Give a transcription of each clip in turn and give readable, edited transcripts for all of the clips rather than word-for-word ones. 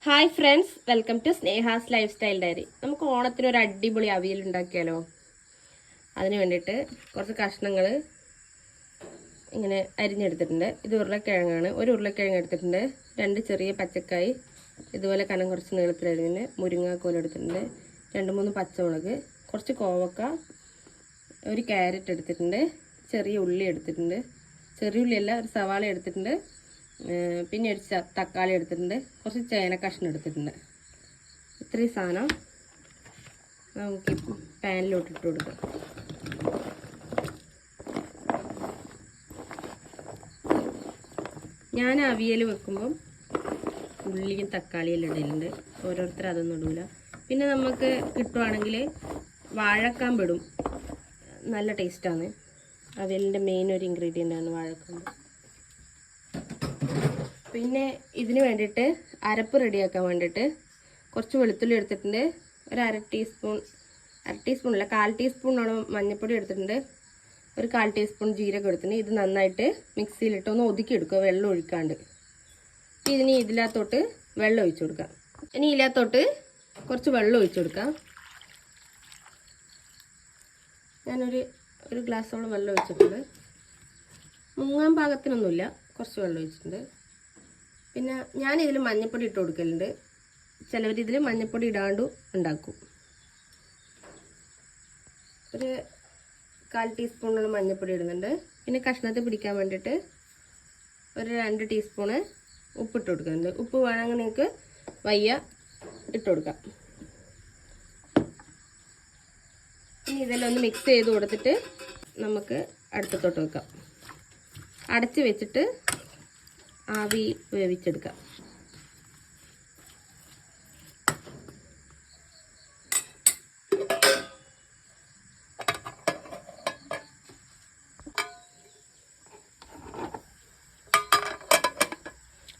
Hi friends, welcome to Sneha's life style diary. നമുക്ക് ഓണത്തിന് ഒരു അടിപൊളി അവിയൽ ഉണ്ടാക്കിയാലോ? അതിന് വേണ്ടിയിട്ട് കുറച്ച് കഷ്ണങ്ങൾ ഇങ്ങനെ അരിഞ്ഞെടുത്തിട്ടുണ്ട്. ഇത് ഉരുളക്കിഴങ്ങാണ്. ഒരു ഉരുളക്കിഴങ്ങ് എടുത്തിട്ടുണ്ട്. 2 ചെറിയ പച്ചക്കായ് ഇതുപോലെ കനം കുറച്ച് നീളത്തിലരിഞ്ഞിട്ട്, മുരിങ്ങാക്കോൽ എടുത്തിട്ടുണ്ട്. 2-3 പച്ചമുളക്, കുറച്ച് കോവക്ക, ഒരു ക്യാരറ്റ് എടുത്തിട്ടുണ്ട്. ചെറിയ ഉള്ളി എടുത്തിട്ടുണ്ട്. ചെറിയ ഉള്ളിയല്ല, ഒരു സവാള എടുത്തിട്ടുണ്ട്. പിന്നെ ഒരു തക്കാളി എടുത്തിട്ടുണ്ട്. കുറച്ച് ചേന കഷ്ണം എടുത്തിട്ടുണ്ട്. ഇത്രയും സാധനം നമുക്ക് പാനിലോട്ട് ഇട്ട് കൊടുക്കാം. ഞാൻ അവിയൽ വെക്കുമ്പം ഉള്ളിയും തക്കാളിയെല്ലാം ഇടലുണ്ട്. ഓരോരുത്തർ അതൊന്നും ഇടൂല. പിന്നെ നമുക്ക് കിട്ടുവാണെങ്കിൽ വാഴക്കാമ്പ് ഇടും. നല്ല ടേസ്റ്റാണ്. അവിയലിൻ്റെ മെയിൻ ഒരു ഇൻഗ്രീഡിയൻ്റ് ആണ് വാഴക്കാമ്പ്. പിന്നെ ഇതിന് വേണ്ടിയിട്ട് അരപ്പ് റെഡിയാക്കാൻ വേണ്ടിയിട്ട് കുറച്ച് വെളുത്തുള്ളി എടുത്തിട്ടുണ്ട്. ഒരു അര ടീസ്പൂൺ അല്ല 1/4 ടീസ്പൂണോളം മഞ്ഞൾപ്പൊടി എടുത്തിട്ടുണ്ട്. ഒരു 1/4 ടീസ്പൂൺ ജീരകം എടുത്തിട്ടുണ്ട്. ഇത് നന്നായിട്ട് മിക്സിയിലിട്ട് ഒന്ന് ഒതുക്കിയെടുക്കുക, വെള്ളം ഒഴിക്കാണ്ട്. ഇതിന് ഇതിനകത്തോട്ട് വെള്ളം ഒഴിച്ചു കൊടുക്കാം. ഇനി ഇതിനകത്തോട്ട് കുറച്ച് വെള്ളം ഒഴിച്ചു കൊടുക്കാം. ഞാനൊരു ഗ്ലാസ്സോളം വെള്ളം ഒഴിച്ചിട്ടുണ്ട്. മുങ്ങാൻ പാകത്തിനൊന്നുമില്ല, കുറച്ച് വെള്ളം ഒഴിച്ചിട്ടുണ്ട്. പിന്നെ ഞാനിതിൽ മഞ്ഞൾപ്പൊടി ഇട്ട് കൊടുക്കലുണ്ട്. ചിലവരിതിൽ മഞ്ഞൾപ്പൊടി ഇടാണ്ടും ഉണ്ടാക്കും. ഒരു 1/4 ടീസ്പൂണോളം മഞ്ഞൾപ്പൊടി ഇടുന്നുണ്ട്. പിന്നെ കഷ്ണത്തിൽ പിടിക്കാൻ വേണ്ടിയിട്ട് ഒരു 2 ടീസ്പൂണ് ഉപ്പിട്ട് കൊടുക്കുന്നുണ്ട്. ഉപ്പ് വേണമെങ്കിൽ നിങ്ങൾക്ക് വയ്യ ഇട്ട് കൊടുക്കാം. ഇനി ഇതെല്ലാം ഒന്ന് മിക്സ് ചെയ്ത് കൊടുത്തിട്ട് നമുക്ക് അടുപ്പത്തോട്ട് വെക്കാം. അടച്ച് വെച്ചിട്ട് ആവി വേവിച്ചെടുക്കാം.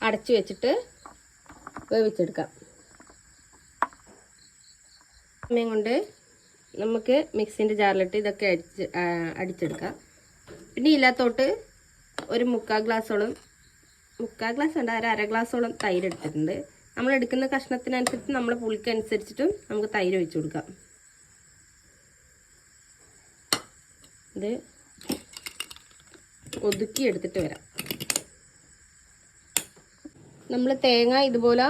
അടച്ചു വെച്ചിട്ട് വേവിച്ചെടുക്കാം. സമയം കൊണ്ട് നമുക്ക് മിക്സിൻ്റെ ജാറിലിട്ട് ഇതൊക്കെ അടിച്ചെടുക്കാം. പിന്നെ ഇതിനകത്തോട്ട് ഒരു 1/4 ഗ്ലാസ്സോളം, 1/4 ഗ്ലാസ് ഉണ്ട്, അര ഗ്ലാസ്സോളം തൈര് എടുത്തിട്ടുണ്ട്. നമ്മൾ എടുക്കുന്ന കഷ്ണത്തിനനുസരിച്ച് നമ്മളെ പുളിക്കനുസരിച്ചിട്ടും നമുക്ക് തൈര് ഒഴിച്ചു കൊടുക്കാം. ഇത് ഒതുക്കി എടുത്തിട്ട് വരാം. നമ്മൾ തേങ്ങ ഇതുപോലെ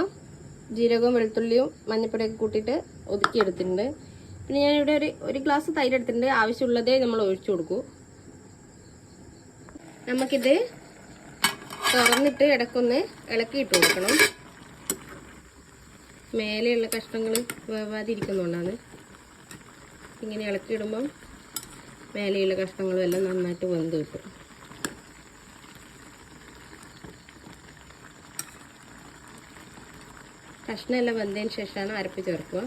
ജീരകവും വെളുത്തുള്ളിയും മഞ്ഞൾപ്പൊടിയൊക്കെ കൂട്ടിയിട്ട് ഒതുക്കി എടുത്തിട്ടുണ്ട്. പിന്നെ ഞാനിവിടെ ഒരു ഗ്ലാസ് തൈര് എടുത്തിട്ടുണ്ട്. ആവശ്യമുള്ളതേ നമ്മൾ ഒഴിച്ചു കൊടുക്കൂ. നമുക്കിത് തുറന്നിട്ട് ഇടയ്ക്കൊന്ന് ഇളക്കിയിട്ട് കൊടുക്കണം. മേലെയുള്ള കഷ്ണങ്ങൾ വേവാതിരിക്കുന്നതുകൊണ്ടാണ്. ഇങ്ങനെ ഇളക്കിയിടുമ്പം മേലെയുള്ള കഷ്ണങ്ങളും എല്ലാം നന്നായിട്ട് വെന്ത് കിട്ടും. കഷ്ണമെല്ലാം വെന്തതിന് ശേഷമാണ് അരപ്പ് ചേർക്കുക.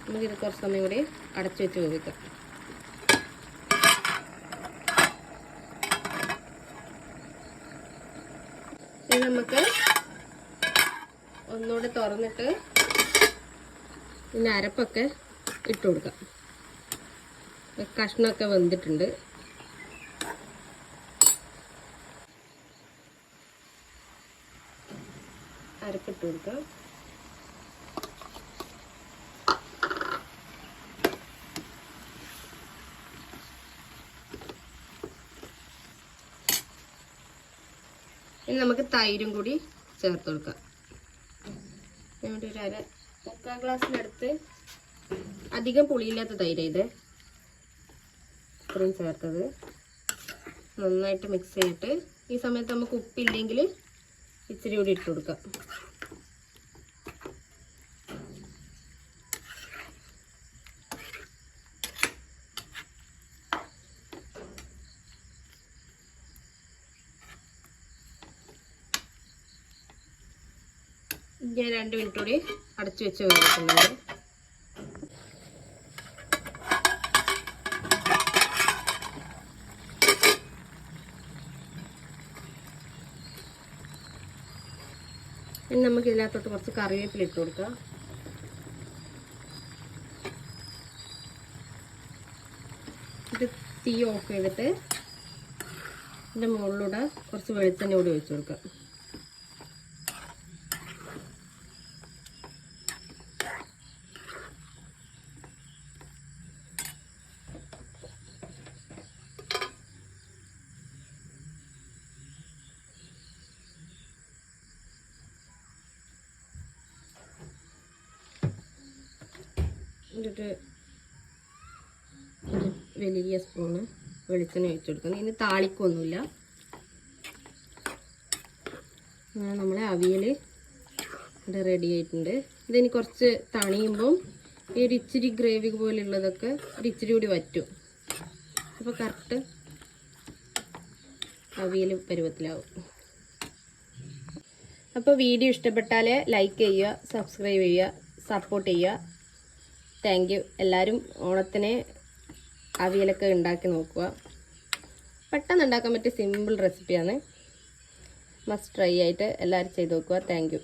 നമുക്കിത് കുറച്ച് സമയം കൂടി അടച്ചു വെച്ച് വേവിക്കാം. ഇനി നമുക്ക് ഒന്നുകൂടെ തുറന്നിട്ട് പിന്നെ അരപ്പൊക്കെ ഇട്ട് കൊടുക്കാം. കഷ്ണമൊക്കെ വെന്തിട്ടുണ്ട്. അരപ്പിട്ട് കൊടുക്കാം. ഇനി നമുക്ക് തൈരും കൂടി ചേർത്ത് കൊടുക്കാം. ഞങ്ങളുടെ ഒരു 1/4 ഗ്ലാസ്സിനടുത്ത് അധികം പുളിയില്ലാത്ത തൈര് ഇത് ഇത്രയും ചേർത്തത്. നന്നായിട്ട് മിക്സ് ചെയ്തിട്ട് ഈ സമയത്ത് നമുക്ക് ഉപ്പില്ലെങ്കിൽ ഇച്ചിരി കൂടി ഇട്ട് കൊടുക്കാം. ഞാൻ 2 മിനിറ്റ് കൂടി അടച്ചു വെച്ച് വേവിക്കുന്നുണ്ട്. ഇനി നമുക്ക് ഇതിനകത്തോട്ട് കുറച്ച് കറിവേപ്പില ഇട്ട് കൊടുക്കാം. ഇത് തീ ഓഫ് ചെയ്തിട്ട് ഇതിൻ്റെ മുകളിലൂടെ കുറച്ച് വെളിച്ചെണ്ണ കൂടി ഒഴിച്ചു കൊടുക്കാം. എന്നിട്ട് ഒരു വലിയ സ്പൂണ് വെളിച്ചെണ്ണ ഒഴിച്ചു കൊടുക്കണം. ഇനി താളിക്കൊന്നുമില്ല. നമ്മളെ അവിയൽ ഇവിടെ റെഡി ആയിട്ടുണ്ട്. ഇതിനി കുറച്ച് തണിയുമ്പം ഈ ഒരു ഇച്ചിരി ഗ്രേവി പോലെയുള്ളതൊക്കെ ഒരു ഇച്ചിരി കൂടി വറ്റും. അപ്പോൾ കറക്റ്റ് അവിയൽ പരുവത്തിലാവും. അപ്പോൾ വീഡിയോ ഇഷ്ടപ്പെട്ടാൽ ലൈക്ക് ചെയ്യുക, സബ്സ്ക്രൈബ് ചെയ്യുക, സപ്പോർട്ട് ചെയ്യുക. Thank you. എല്ലാവരും ഓണത്തിന് അവിയലൊക്കെ ഉണ്ടാക്കി നോക്കുക. പെട്ടെന്ന് ഉണ്ടാക്കാൻ പറ്റിയ സിമ്പിൾ റെസിപ്പിയാണ്. മസ്റ്റ് ട്രൈ ആയിട്ട് എല്ലാവരും ചെയ്ത് നോക്കുക. Thank you.